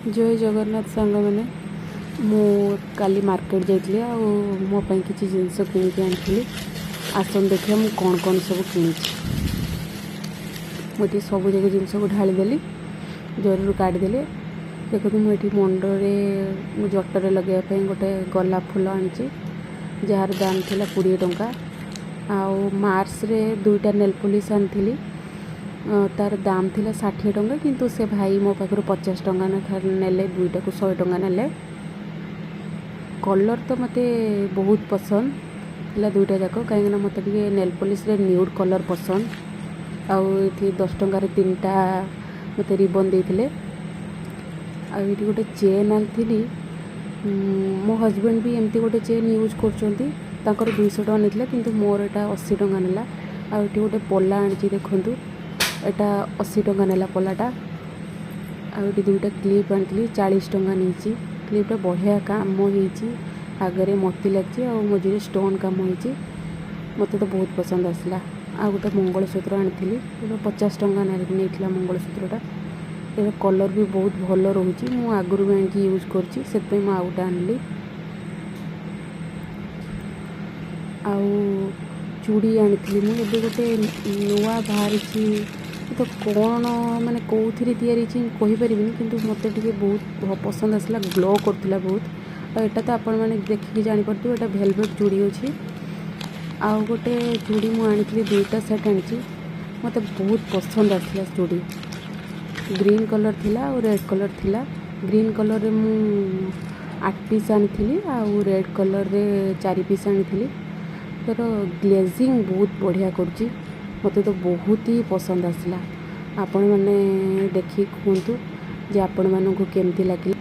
जय जगन्नाथ सांग मैंने मु काली मार्केट जाइए आ मोपाई किसी जिनस किणिक आनी आसन देखिए मुझे कौन कौन सब किणी मुझे सब जगह जिनस को ढालीदेली जरूर काढ़ीदेली। देखो मुझे मुंडे मु जटर लगे गोटे गोलाप फुल आनी जार दाम थी 20 टंका। आउ मार्च रे 2टा नेल पॉलिश आनी तार दाम थिला 60 टंका किंतु से भाई मो पाखर 50 टंका नेले 2टा को 100 टंका नेले। कलर तो मते बहुत पसंद थिला 2टा जाक कहीं मत नेल पॉलिश रे न्यूड कलर पसंद। आउ ये 10 टंकार 3टा मत रिबन देते। आउ गोटे चेन आनी मो हजबैंड भी एमती गोटे चेन यूज कर 200 टंका नहीं किंतु मोर एटा 80 टंका नेला। आउ गोटे पला आनी देखु एटा 80 टंका नेला पलाटा। आउ 2टा क्लिप आनी 40 टंका नहीं। क्लिपटा बढ़िया काम होती आगे मोती लगी आ मझे स्टोन काम होती मत तो बहुत पसंद आसला। आ गोटे मंगलसूत्र आनी 50 टंका नहीं मंगलसूत्रटा। ये कलर भी बहुत भल रोचे मु आगुरी भी आनी यूज कर आउटा आनली। आउ चूड़ी आनी मुझे गोटे नुआ बाहरी तो कौन माने कौन तैयारी कहीपरि किंतु मत बहुत पसंद आसला ग्लो करथिला बहुत। एटा तो आपण मैंने देखिए जापर एटा भेलवेट चूड़ी अच्छी। आउ गोटे चूड़ी मुझे 2टा सेट आनी मत बहुत पसंद आसला चूड़ी। ग्रीन कलर थिला और रेड कलर थिला। ग्रीन कलर रे मु 8 पीस आनी आउ रेड कलर रे 4 पीस आनी। तर ग्लेजिंग बहुत बढ़िया करची मत तो बहुत ही पसंद आसला। आपण मैंने देखिए कहतु जे आपण मानू केमती लगे।